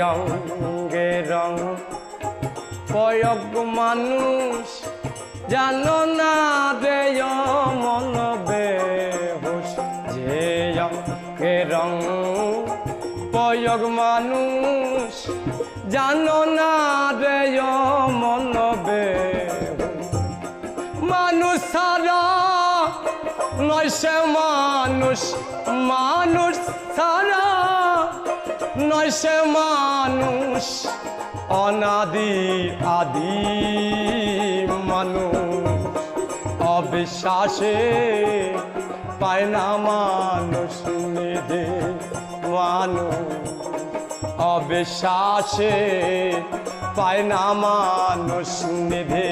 অঙ্গে রং প্রয়োগ মানুষ জানো না রে মন বেহুশ যে অঙ্গে রং প্রয়োগ মানুষ জানো না রে মন বেহুশ মানুষ সারা নয় সে মানুষ মানুষ সারা নয় সে মানুষ অনাদি আদি মানুষ অবিশ্বাসে পায় না মানুষ নিধে মানুষ অবিশ্বাসে পায় না মানুষ নিধে